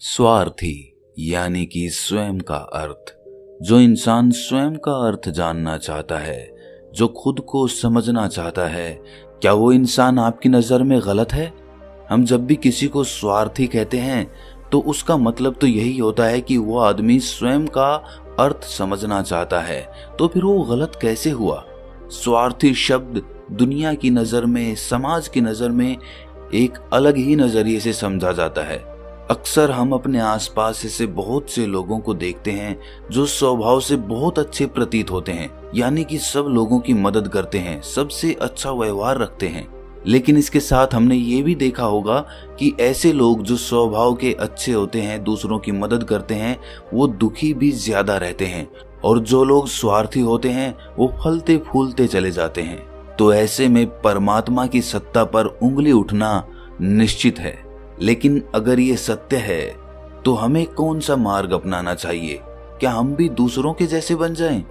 स्वार्थी यानी कि स्वयं का अर्थ। जो इंसान स्वयं का अर्थ जानना चाहता है, जो खुद को समझना चाहता है, क्या वो इंसान आपकी नज़र में गलत है? हम जब भी किसी को स्वार्थी कहते हैं तो उसका मतलब तो यही होता है कि वो आदमी स्वयं का अर्थ समझना चाहता है। तो फिर वो गलत कैसे हुआ? स्वार्थी शब्द दुनिया की नज़र में, समाज की नज़र में एक अलग ही नज़रिए से समझा जाता है। अक्सर हम अपने आसपास ऐसे बहुत से लोगों को देखते हैं जो स्वभाव से बहुत अच्छे प्रतीत होते हैं, यानी कि सब लोगों की मदद करते हैं, सबसे अच्छा व्यवहार रखते हैं। लेकिन इसके साथ हमने ये भी देखा होगा कि ऐसे लोग जो स्वभाव के अच्छे होते हैं, दूसरों की मदद करते हैं, वो दुखी भी ज्यादा रहते हैं, और जो लोग स्वार्थी होते हैं वो फलते फूलते चले जाते हैं। तो ऐसे में परमात्मा की सत्ता पर उंगली उठना निश्चित है। लेकिन अगर ये सत्य है तो हमें कौन सा मार्ग अपनाना चाहिए? क्या हम भी दूसरों के जैसे बन जाएं?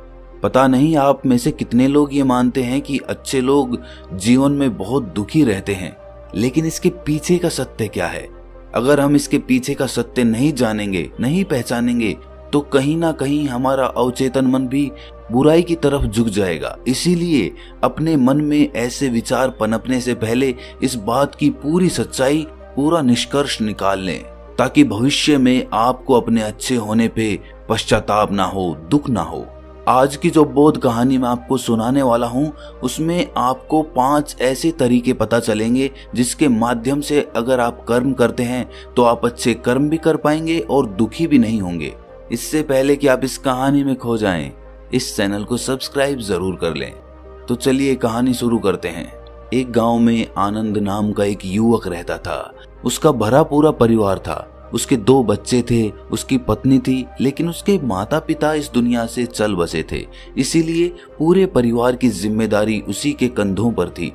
पता नहीं आप में से कितने लोग ये मानते हैं कि अच्छे लोग जीवन में बहुत दुखी रहते हैं, लेकिन इसके पीछे का सत्य क्या है? अगर हम इसके पीछे का सत्य नहीं जानेंगे, नहीं पहचानेंगे, तो कहीं ना कहीं हमारा अवचेतन मन भी बुराई की तरफ झुक जाएगा। इसीलिए अपने मन में ऐसे विचार पनपने से पहले इस बात की पूरी सच्चाई, पूरा निष्कर्ष निकाल लें, ताकि भविष्य में आपको अपने अच्छे होने पे पश्चाताप ना हो, दुख ना हो। आज की जो बोध कहानी मैं आपको सुनाने वाला हूँ, उसमें आपको 5 ऐसे तरीके पता चलेंगे जिसके माध्यम से अगर आप कर्म करते हैं तो आप अच्छे कर्म भी कर पाएंगे और दुखी भी नहीं होंगे। इससे पहले कि आप इस कहानी में खो जाएं, इस चैनल को सब्सक्राइब जरूर कर लें। तो चलिए कहानी शुरू करते हैं। एक गांव में आनंद नाम का एक युवक रहता था। उसका भरा पूरा परिवार था। उसके 2 बच्चे थे, उसकी पत्नी थी, लेकिन उसके माता पिता इस दुनिया से चल बसे थे। इसीलिए पूरे परिवार की जिम्मेदारी उसी के कंधों पर थी।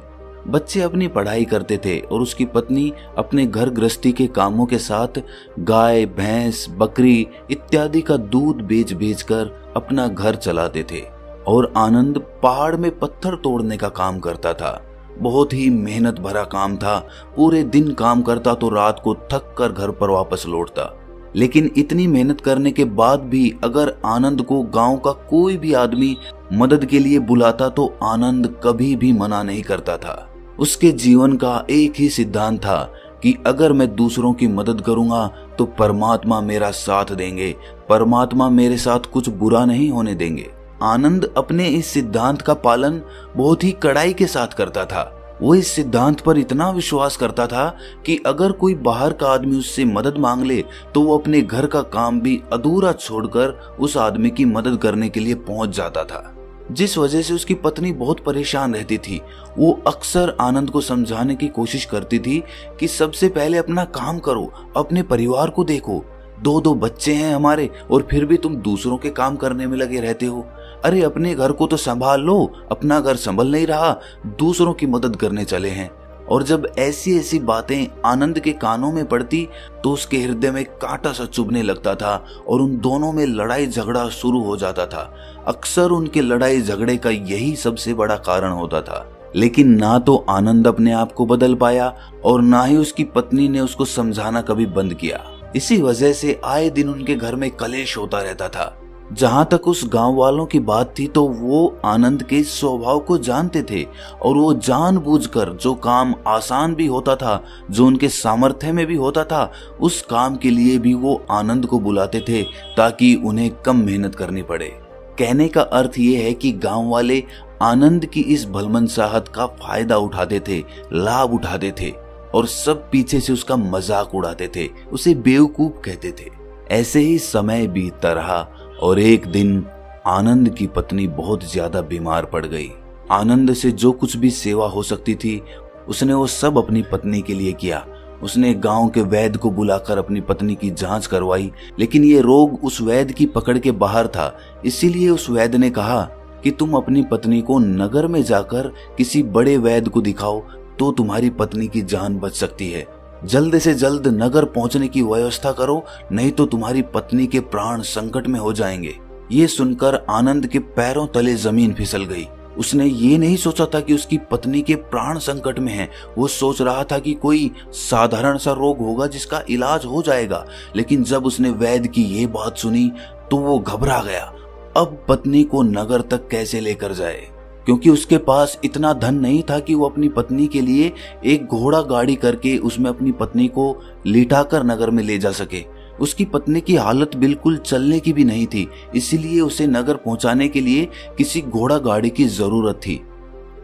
बच्चे अपनी पढ़ाई करते थे और उसकी पत्नी अपने घर गृहस्थी के कामों के साथ गाय, भैंस, बकरी इत्यादि का दूध बेच बेच कर अपना घर चलाते थे। और आनंद पहाड़ में पत्थर तोड़ने का काम करता था। बहुत ही मेहनत भरा काम था। पूरे दिन काम करता तो रात को थक कर घर पर वापस लौटता। लेकिन इतनी मेहनत करने के बाद भी अगर आनंद को गांव का कोई भी आदमी मदद के लिए बुलाता तो आनंद कभी भी मना नहीं करता था। उसके जीवन का एक ही सिद्धांत था कि अगर मैं दूसरों की मदद करूंगा तो परमात्मा मेरा साथ देंगे, परमात्मा मेरे साथ कुछ बुरा नहीं होने देंगे। आनंद अपने इस सिद्धांत का पालन बहुत ही कड़ाई के साथ करता था। वो इस सिद्धांत पर इतना विश्वास करता था कि अगर कोई बाहर का आदमी उससे मदद मांग ले तो वो अपने घर का काम भी अधूरा छोड़कर उस आदमी की मदद करने के लिए पहुंच जाता था। जिस वजह से उसकी पत्नी बहुत परेशान रहती थी। वो अक्सर आनंद को समझाने की कोशिश करती थी कि सबसे पहले अपना काम करो, अपने परिवार को देखो। 2 बच्चे हैं हमारे और फिर भी तुम दूसरों के काम करने में लगे रहते हो। अरे अपने घर को तो संभाल लो, अपना घर संभल नहीं रहा, दूसरों की मदद करने चले हैं। और जब ऐसी ऐसी बातें आनंद के कानों में पड़ती तो उसके हृदय में कांटा सा चुभने लगता था और उन दोनों में लड़ाई झगड़ा शुरू हो जाता था। अक्सर उनके लड़ाई झगड़े का यही सबसे बड़ा कारण होता था। लेकिन ना तो आनंद अपने आप को बदल पाया और ना ही उसकी पत्नी ने उसको समझाना कभी बंद किया। इसी वजह से आए दिन उनके घर में कलेश होता रहता था। जहां तक उस गांव वालों की बात थी तो वो आनंद के स्वभाव को जानते थे और वो जानबूझकर जो काम आसान भी होता था, जो उनके सामर्थ्य में भी होता था, उस काम के लिए भी वो आनंद को बुलाते थे ताकि उन्हें कम मेहनत करनी पड़े। कहने का अर्थ ये है कि गांव वाले आनंद की इस भलमनसाहत का फायदा उठाते थे, लाभ उठाते थे और सब पीछे से उसका मजाक उड़ाते थे, उसे बेवकूफ कहते थे। ऐसे ही समय बीतता रहा और एक दिन आनंद की पत्नी बहुत ज्यादा बीमार पड़ गई। आनंद से जो कुछ भी सेवा हो सकती थी उसने वो सब अपनी पत्नी के लिए किया। उसने गांव के वैद्य को बुलाकर अपनी पत्नी की जांच करवाई, लेकिन ये रोग उस वैद्य की पकड़ के बाहर था। इसीलिए उस वैद्य ने कहा कि तुम अपनी पत्नी को नगर में जाकर किसी बड़े वैद्य को दिखाओ तो तुम्हारी पत्नी की जान बच सकती है। जल्द से जल्द नगर पहुंचने की व्यवस्था करो, नहीं तो तुम्हारी पत्नी के प्राण संकट में हो जाएंगे। ये सुनकर आनंद के पैरों तले जमीन फिसल गई। उसने ये नहीं सोचा था कि उसकी पत्नी के प्राण संकट में हैं। वो सोच रहा था कि कोई साधारण सा रोग होगा जिसका इलाज हो जाएगा। लेकिन जब उसने वैद्य की ये बात सुनी तो वो घबरा गया। अब पत्नी को नगर तक कैसे लेकर जाए, क्योंकि उसके पास इतना धन नहीं था कि वो अपनी पत्नी के लिए एक घोड़ा गाड़ी करके उसमें अपनी पत्नी को लिटाकर नगर में ले जा सके। उसकी पत्नी की हालत बिल्कुल चलने की भी नहीं थी, इसीलिए उसे नगर पहुंचाने के लिए किसी घोड़ा गाड़ी की जरूरत थी।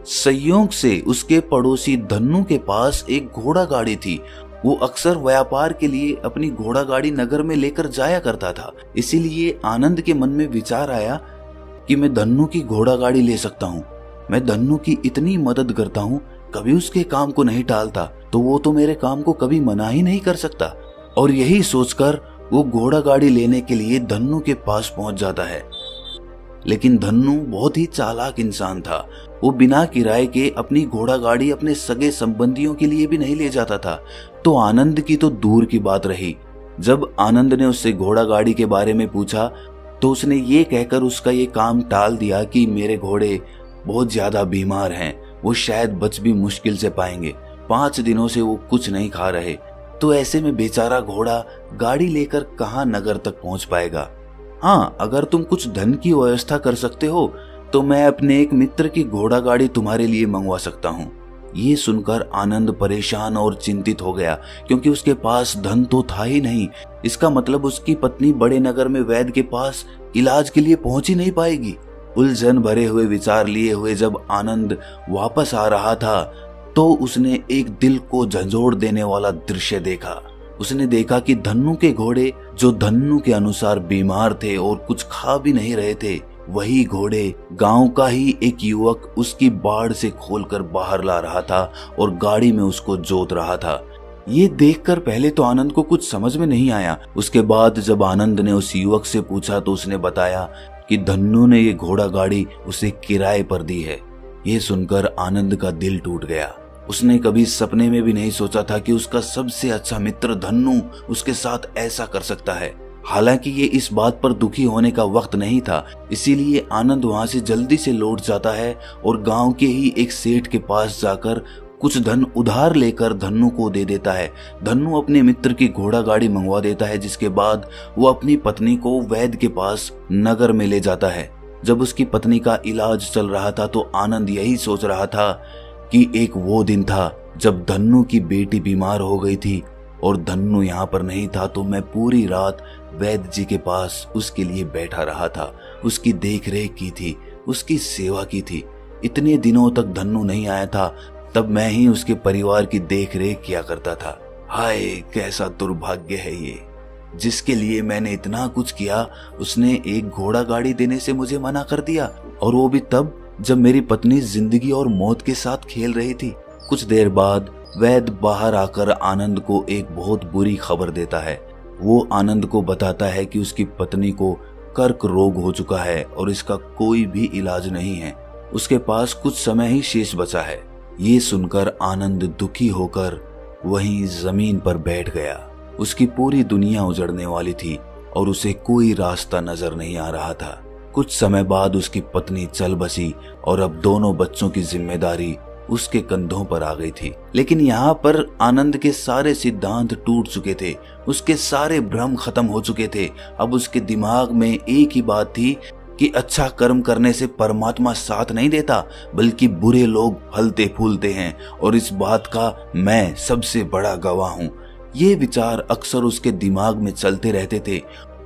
संयोग से उसके पड़ोसी धन्नू के पास एक घोड़ा गाड़ी थी। वो अक्सर व्यापार के लिए अपनी घोड़ा गाड़ी नगर में लेकर जाया करता था। इसीलिए आनंद के मन में विचार आया कि मैं धन्नू की घोड़ा गाड़ी ले सकता हूँ। मैं धन्नू की इतनी मदद करता हूँ, कभी उसके काम को नहीं टालता, तो वो तो मेरे काम को कभी मना ही नहीं कर सकता। और यही सोचकर वो घोड़ा गाड़ी लेने के लिए धन्नू के पास पहुंच जाता है। लेकिन धन्नू बहुत ही चालाक इंसान था। वो बिना किराए के अपनी घोड़ा गाड़ी अपने सगे संबंधियों के लिए भी नहीं ले जाता था। तो आनंद की तो दूर की बात रही। जब आनंद ने उससे घोड़ा गाड़ी के बारे में पूछा तो उसने ये कहकर उसका ये काम टाल दिया कि मेरे घोड़े बहुत ज्यादा बीमार हैं, वो शायद बच भी मुश्किल से पाएंगे। 5 दिनों से वो कुछ नहीं खा रहे, तो ऐसे में बेचारा घोड़ा गाड़ी लेकर कहाँ नगर तक पहुंच पाएगा। हाँ, अगर तुम कुछ धन की व्यवस्था कर सकते हो तो मैं अपने एक मित्र की घोड़ा गाड़ी तुम्हारे लिए मंगवा सकता हूँ। ये सुनकर आनंद परेशान और चिंतित हो गया, क्योंकि उसके पास धन तो था ही नहीं। इसका मतलब उसकी पत्नी बड़े नगर में वैद्य के पास इलाज के लिए पहुंच ही नहीं पाएगी। उलझन भरे हुए विचार लिए हुए जब आनंद वापस आ रहा था तो उसने एक दिल को झंझोड़ देने वाला दृश्य देखा। उसने देखा कि धन्नू के घोड़े, जो धन्नू के अनुसार बीमार थे और कुछ खा भी नहीं रहे थे, वही घोड़े गांव का ही एक युवक उसकी बाड़ से खोलकर बाहर ला रहा था और गाड़ी में उसको जोत रहा था। ये देखकर पहले तो आनंद को कुछ समझ में नहीं आया। उसके बाद जब आनंद ने उस युवक से पूछा तो उसने बताया कि धन्नू ने ये घोड़ा गाड़ी उसे किराए पर दी है। ये सुनकर आनंद का दिल टूट गया। उसने कभी सपने में भी नहीं सोचा था कि उसका सबसे अच्छा मित्र धन्नू उसके साथ ऐसा कर सकता है। हालांकि ये इस बात पर दुखी होने का वक्त नहीं था, इसीलिए आनंद वहां से जल्दी से लौट जाता है और गांव के ही एक सेठ के पास जाकर कुछ धन उधार लेकर धन्नू को दे देता है। धन्नू अपने मित्र की घोड़ा गाड़ी मंगवा देता है, जिसके बाद वो अपनी पत्नी को वैद्य के पास नगर में ले जाता है। जब उसकी पत्नी का इलाज चल रहा था तो आनंद यही सोच रहा था कि एक वो दिन था जब धन्नू की बेटी बीमार हो गई थी और धन्नू यहाँ पर नहीं था, तो मैं पूरी रात वैद्य जी के पास उसके लिए बैठा रहा था, उसकी देख रेख की थी, उसकी सेवा की थी। इतने दिनों तक धन्नू नहीं आया था, तब मैं ही उसके परिवार की देख रेख किया करता था। हाय, कैसा दुर्भाग्य है ये। जिसके लिए मैंने इतना कुछ किया, उसने एक घोड़ा गाड़ी देने से मुझे मना कर दिया, और वो भी तब जब मेरी पत्नी जिंदगी और मौत के साथ खेल रही थी। कुछ देर बाद वैद्य बाहर आकर आनंद को एक बहुत बुरी खबर देता है। वो आनंद को बताता है कि उसकी पत्नी को कर्क रोग हो चुका है और इसका कोई भी इलाज नहीं है। उसके पास कुछ समय ही शेष बचा है। ये सुनकर आनंद दुखी होकर वहीं जमीन पर बैठ गया। उसकी पूरी दुनिया उजड़ने वाली थी और उसे कोई रास्ता नजर नहीं आ रहा था। कुछ समय बाद उसकी पत्नी चल बसी और अब दोनों बच्चों की जिम्मेदारी उसके कंधों पर आ गई थी। लेकिन यहाँ पर आनंद के सारे सिद्धांत टूट चुके थे, उसके सारे भ्रम खत्म हो चुके थे। अब उसके दिमाग में एक ही बात थी कि अच्छा कर्म करने से परमात्मा साथ नहीं देता, बल्कि बुरे लोग फलते फूलते हैं, और इस बात का मैं सबसे बड़ा गवाह हूँ। ये विचार अक्सर उसके दिमाग में चलते रहते थे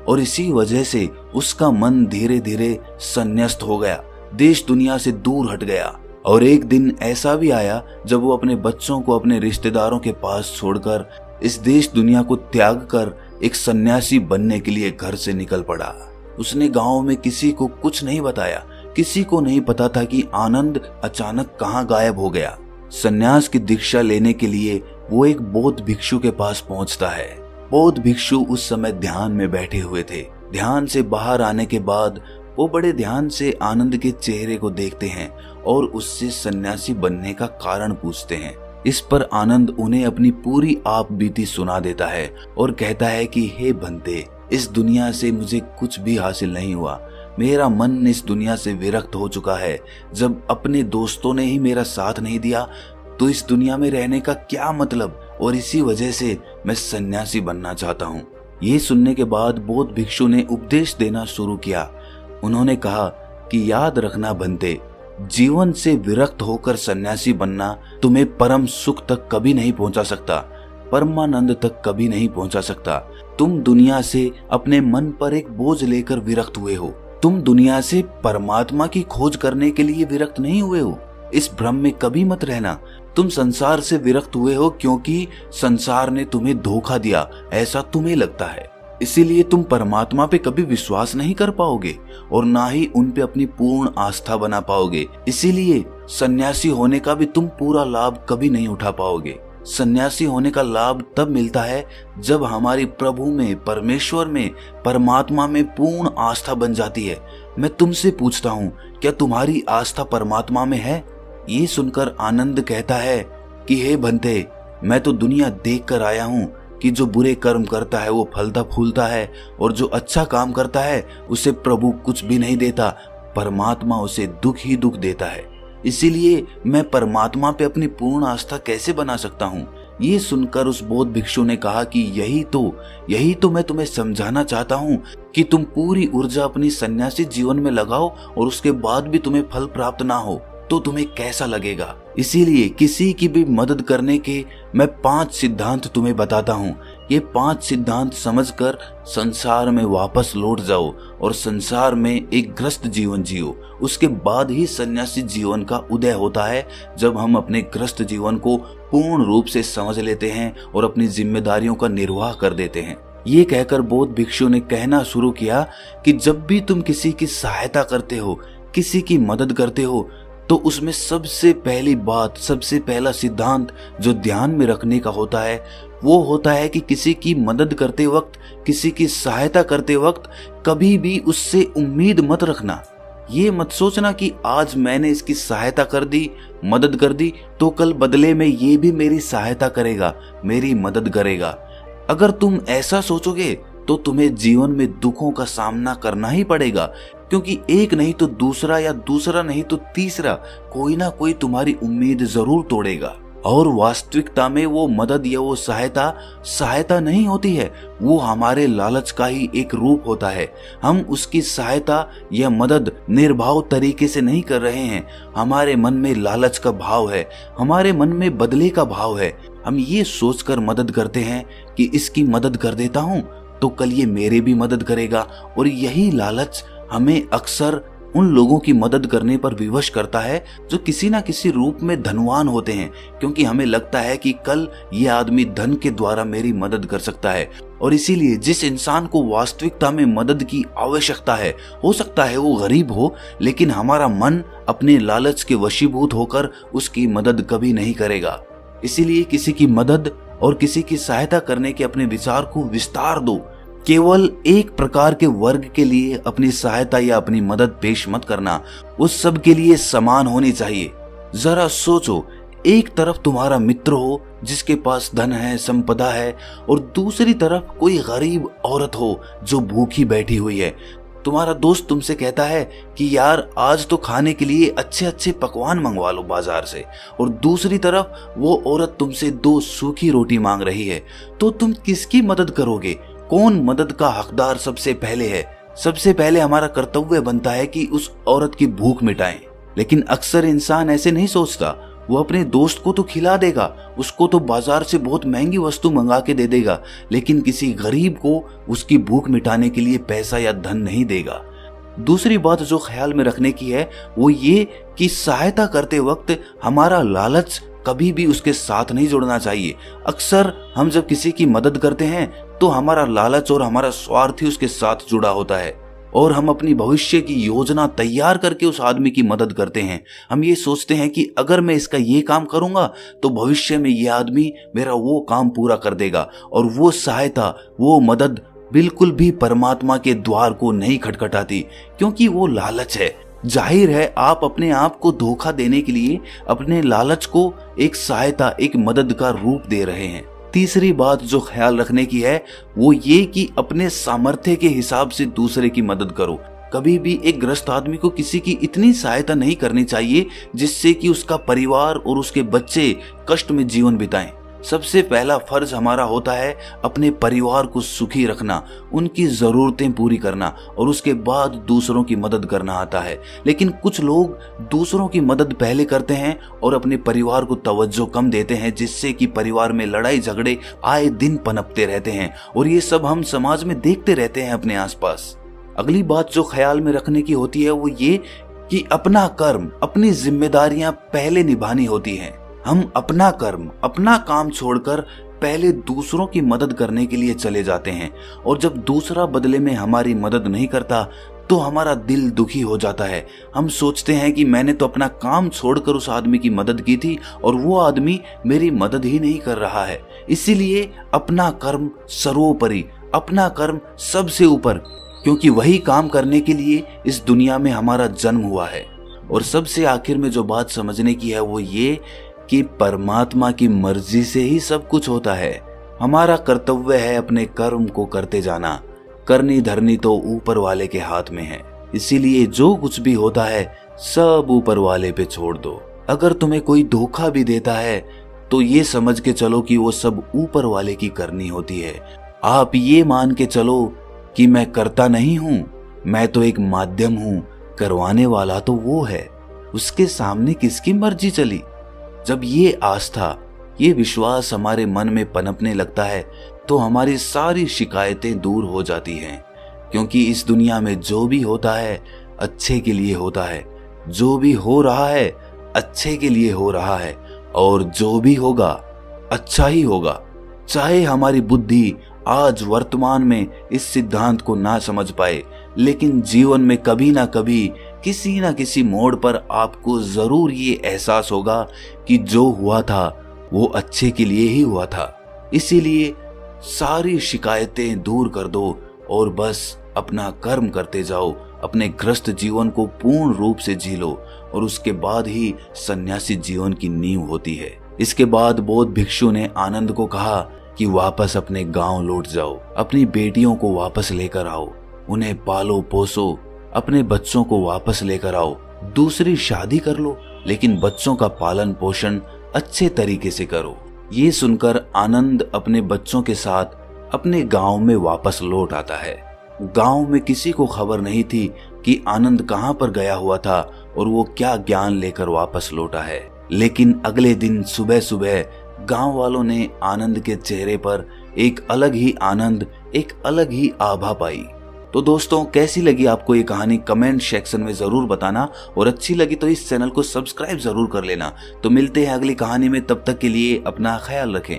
और इसी वजह से उसका मन धीरे धीरे संन्यस्त हो गया, देश दुनिया से दूर हट गया। और एक दिन ऐसा भी आया जब वो अपने बच्चों को अपने रिश्तेदारों के पास छोड़कर इस देश दुनिया को त्याग कर एक सन्यासी बनने के लिए घर से निकल पड़ा। उसने गांव में किसी को कुछ नहीं बताया, किसी को नहीं पता था कि आनंद अचानक कहाँ गायब हो गया। सन्यास की दीक्षा लेने के लिए वो एक बौद्ध भिक्षु के पास पहुंचता है। बौद्ध भिक्षु उस समय ध्यान में बैठे हुए थे। ध्यान से बाहर आने के बाद वो बड़े ध्यान से आनंद के चेहरे को देखते हैं और उससे सन्यासी बनने का कारण पूछते हैं। इस पर आनंद उन्हें अपनी पूरी आप बीती सुना देता है और कहता है कि हे बंते, इस दुनिया से मुझे कुछ भी हासिल नहीं हुआ। मेरा मन इस दुनिया से विरक्त हो चुका है। जब अपने दोस्तों ने ही मेरा साथ नहीं दिया तो इस दुनिया में रहने का क्या मतलब, और इसी वजह से मैं सन्यासी बनना चाहता हूँ। ये सुनने के बाद बौद्ध भिक्षु ने उपदेश देना शुरू किया। उन्होंने कहा कि याद रखना बंते, जीवन से विरक्त होकर सन्यासी बनना तुम्हें परम सुख तक कभी नहीं पहुंचा सकता, परमानंद तक कभी नहीं पहुंचा सकता। तुम दुनिया से अपने मन पर एक बोझ लेकर विरक्त हुए हो। तुम दुनिया से परमात्मा की खोज करने के लिए विरक्त नहीं हुए हो। इस भ्रम में कभी मत रहना। तुम संसार से विरक्त हुए हो क्योंकि संसार ने तुम्हें धोखा दिया, ऐसा तुम्हें लगता है। इसीलिए तुम परमात्मा पे कभी विश्वास नहीं कर पाओगे और ना ही उन पे अपनी पूर्ण आस्था बना पाओगे। इसीलिए सन्यासी होने का भी तुम पूरा लाभ कभी नहीं उठा पाओगे। सन्यासी होने का लाभ तब मिलता है जब हमारी प्रभु में, परमेश्वर में, परमात्मा में पूर्ण आस्था बन जाती है। मैं तुमसे पूछता हूँ, क्या तुम्हारी आस्था परमात्मा में है? ये सुनकर आनंद कहता है कि हे बंते, मैं तो दुनिया देख कर आया हूँ कि जो बुरे कर्म करता है वो फलता फूलता है, और जो अच्छा काम करता है उसे प्रभु कुछ भी नहीं देता, परमात्मा उसे दुख ही दुख देता है। इसीलिए मैं परमात्मा पे अपनी पूर्ण आस्था कैसे बना सकता हूँ? ये सुनकर उस बौद्ध भिक्षु ने कहा कि यही तो मैं तुम्हें समझाना चाहता हूँ कि तुम पूरी ऊर्जा अपनी सन्यासी जीवन में लगाओ और उसके बाद भी तुम्हें फल प्राप्त ना हो तो तुम्हें कैसा लगेगा। इसीलिए किसी की भी मदद करने के मैं 5 सिद्धांत तुम्हें बताता हूँ। ये 5 सिद्धांत समझकर संसार में वापस लौट जाओ और संसार में एक ग्रस्त जीवन जियो। उसके बाद ही सन्यासी जीवन का उदय होता है, जब हम अपने ग्रस्त जीवन को पूर्ण रूप से समझ लेते हैं और अपनी जिम्मेदारियों का निर्वाह कर देते हैं। ये कहकर बौद्ध भिक्षु ने कहना शुरू किया कि जब भी तुम किसी की सहायता करते हो, किसी की मदद करते हो, तो उसमें सबसे पहली बात, सबसे पहला सिद्धांत जो ध्यान में रखने का होता है वो होता है कि किसी की मदद करते वक्त, किसी की सहायता करते वक्त कभी भी उससे उम्मीद मत रखना। ये मत सोचना कि आज मैंने इसकी सहायता कर दी, मदद कर दी, तो कल बदले में ये भी मेरी सहायता करेगा, मेरी मदद करेगा। अगर तुम ऐसा सोचोगे तो तुम्हें जीवन में दुखों का सामना करना ही पड़ेगा, क्योंकि एक नहीं तो दूसरा, या दूसरा नहीं तो तीसरा, कोई ना कोई तुम्हारी उम्मीद जरूर तोड़ेगा। और वास्तविकता में वो मदद या वो सहायता नहीं होती है, वो हमारे लालच का ही एक रूप होता है। हम उसकी सहायता या मदद निर्भाव तरीके से नहीं कर रहे हैं। हमारे मन में लालच का भाव है, हमारे मन में बदले का भाव है। हम ये सोचकर मदद करते हैं कि इसकी मदद कर देता हूँ तो कल ये मेरे भी मदद करेगा, और यही लालच हमें अक्सर उन लोगों की मदद करने पर विवश करता है जो किसी ना किसी रूप में धनवान होते हैं, क्योंकि हमें लगता है कि कल ये आदमी धन के द्वारा मेरी मदद कर सकता है। और इसीलिए जिस इंसान को वास्तविकता में मदद की आवश्यकता है, हो सकता है वो गरीब हो, लेकिन हमारा मन अपने लालच के वशीभूत होकर उसकी मदद कभी नहीं करेगा। इसीलिए किसी की मदद और किसी की सहायता करने के अपने विचार को विस्तार दो। केवल एक प्रकार के वर्ग के लिए अपनी सहायता या अपनी मदद पेश मत करना, उस सब के लिए समान होनी चाहिए। जरा सोचो, एक तरफ तुम्हारा मित्र हो जिसके पास धन है, संपदा है, और दूसरी तरफ कोई गरीब औरत हो जो भूखी बैठी हुई है। तुम्हारा दोस्त तुमसे कहता है कि यार आज तो खाने के लिए अच्छे अच्छे पकवान मंगवा लो बाजार से, और दूसरी तरफ वो औरत तुमसे 2 सूखी रोटी मांग रही है, तो तुम किसकी मदद करोगे? कौन मदद का हकदार सबसे पहले है? सबसे पहले हमारा कर्तव्य बनता है कि उस औरत की भूख मिटाएं। लेकिन अक्सर इंसान ऐसे नहीं सोचता। वो अपने दोस्त को तो खिला देगा, उसको तो बाजार से बहुत महंगी वस्तु मंगा के दे देगा, लेकिन किसी गरीब को उसकी भूख मिटाने के लिए पैसा या धन नहीं देगा। दूसरी बात जो ख्याल में रखने की है वो ये कि सहायता करते वक्त हमारा लालच कभी भी उसके साथ नहीं जुड़ना चाहिए। अक्सर हम जब किसी की मदद करते हैं तो हमारा लालच और हमारा स्वार्थ ही उसके साथ जुड़ा होता है, और हम अपनी भविष्य की योजना तैयार करके उस आदमी की मदद करते हैं। हम ये सोचते हैं कि अगर मैं इसका ये काम करूंगा तो भविष्य में ये आदमी मेरा वो काम पूरा कर देगा, और वो सहायता, वो मदद बिल्कुल भी परमात्मा के द्वार को नहीं खटखटाती, क्योंकि वो लालच है। जाहिर है आप अपने आप को धोखा देने के लिए अपने लालच को एक सहायता, एक मदद का रूप दे रहे हैं। तीसरी बात जो ख्याल रखने की है वो ये कि अपने सामर्थ्य के हिसाब से दूसरे की मदद करो। कभी भी एक ग्रस्त आदमी को किसी की इतनी सहायता नहीं करनी चाहिए जिससे कि उसका परिवार और उसके बच्चे कष्ट में जीवन बिताएं। सबसे पहला फर्ज हमारा होता है अपने परिवार को सुखी रखना, उनकी जरूरतें पूरी करना और उसके बाद दूसरों की मदद करना आता है। लेकिन कुछ लोग दूसरों की मदद पहले करते हैं और अपने परिवार को तवज्जो कम देते हैं, जिससे कि परिवार में लड़ाई झगड़े आए दिन पनपते रहते हैं और ये सब हम समाज में देखते रहते हैं अपने आसपास। अगली बात जो ख्याल में रखने की होती है वो ये कि अपना कर्म, अपनी जिम्मेदारियां पहले निभानी होती हैं। हम अपना कर्म, अपना काम छोड़कर पहले दूसरों की मदद करने के लिए चले जाते हैं और जब दूसरा बदले में हमारी मदद नहीं करता तो हमारा दिल दुखी हो जाता है। हम सोचते हैं कि मैंने तो अपना काम छोड़कर उस आदमी की मदद की थी और वो आदमी मेरी मदद ही नहीं कर रहा है। इसीलिए अपना कर्म सर्वोपरि, अपना कर्म सबसे ऊपर, क्योंकि वही काम करने के लिए इस दुनिया में हमारा जन्म हुआ है। और सबसे आखिर में जो बात समझने की है वो ये कि परमात्मा की मर्जी से ही सब कुछ होता है। हमारा कर्तव्य है अपने कर्म को करते जाना। करनी धरनी तो ऊपर वाले के हाथ में है, इसीलिए जो कुछ भी होता है सब ऊपर वाले पे छोड़ दो। अगर तुम्हें कोई धोखा भी देता है तो ये समझ के चलो कि वो सब ऊपर वाले की करनी होती है। आप ये मान के चलो कि मैं करता नहीं हूं, मैं तो एक माध्यम हूं, करवाने वाला तो वो है, उसके सामने किसकी मर्जी चली। जब ये आस्था, ये विश्वास हमारे मन में पनपने लगता है तो हमारी सारी शिकायतें दूर हो जाती हैं, क्योंकि इस दुनिया में जो भी होता है अच्छे के लिए होता है, जो भी हो रहा है अच्छे के लिए हो रहा है और जो भी होगा अच्छा ही होगा। चाहे हमारी बुद्धि आज वर्तमान में इस सिद्धांत को ना समझ पाए, लेकिन जीवन में कभी ना कभी किसी ना किसी मोड़ पर आपको जरूर ये एहसास होगा कि जो हुआ था वो अच्छे के लिए ही हुआ था। इसीलिए सारी शिकायतें दूर कर दो और बस अपना कर्म करते जाओ, अपने ग्रस्त जीवन को पूर्ण रूप से जी लो और उसके बाद ही सन्यासी जीवन की नींव होती है। इसके बाद बौद्ध भिक्षु ने आनंद को कहा कि वापस अपने गांव लौट जाओ, अपनी बेटियों को वापस लेकर आओ, उन्हें पालो पोसो, अपने बच्चों को वापस लेकर आओ, दूसरी शादी कर लो, लेकिन बच्चों का पालन पोषण अच्छे तरीके से करो। ये सुनकर आनंद अपने बच्चों के साथ अपने गांव में वापस लौट आता है। गांव में किसी को खबर नहीं थी कि आनंद कहां पर गया हुआ था और वो क्या ज्ञान लेकर वापस लौटा है। लेकिन अगले दिन सुबह सुबह गांव वालों ने आनंद के चेहरे पर एक अलग ही आनंद, एक अलग ही आभा पाई। तो दोस्तों, कैसी लगी आपको ये कहानी कमेंट सेक्शन में जरूर बताना और अच्छी लगी तो इस चैनल को सब्सक्राइब जरूर कर लेना। तो मिलते हैं अगली कहानी में, तब तक के लिए अपना ख्याल रखें।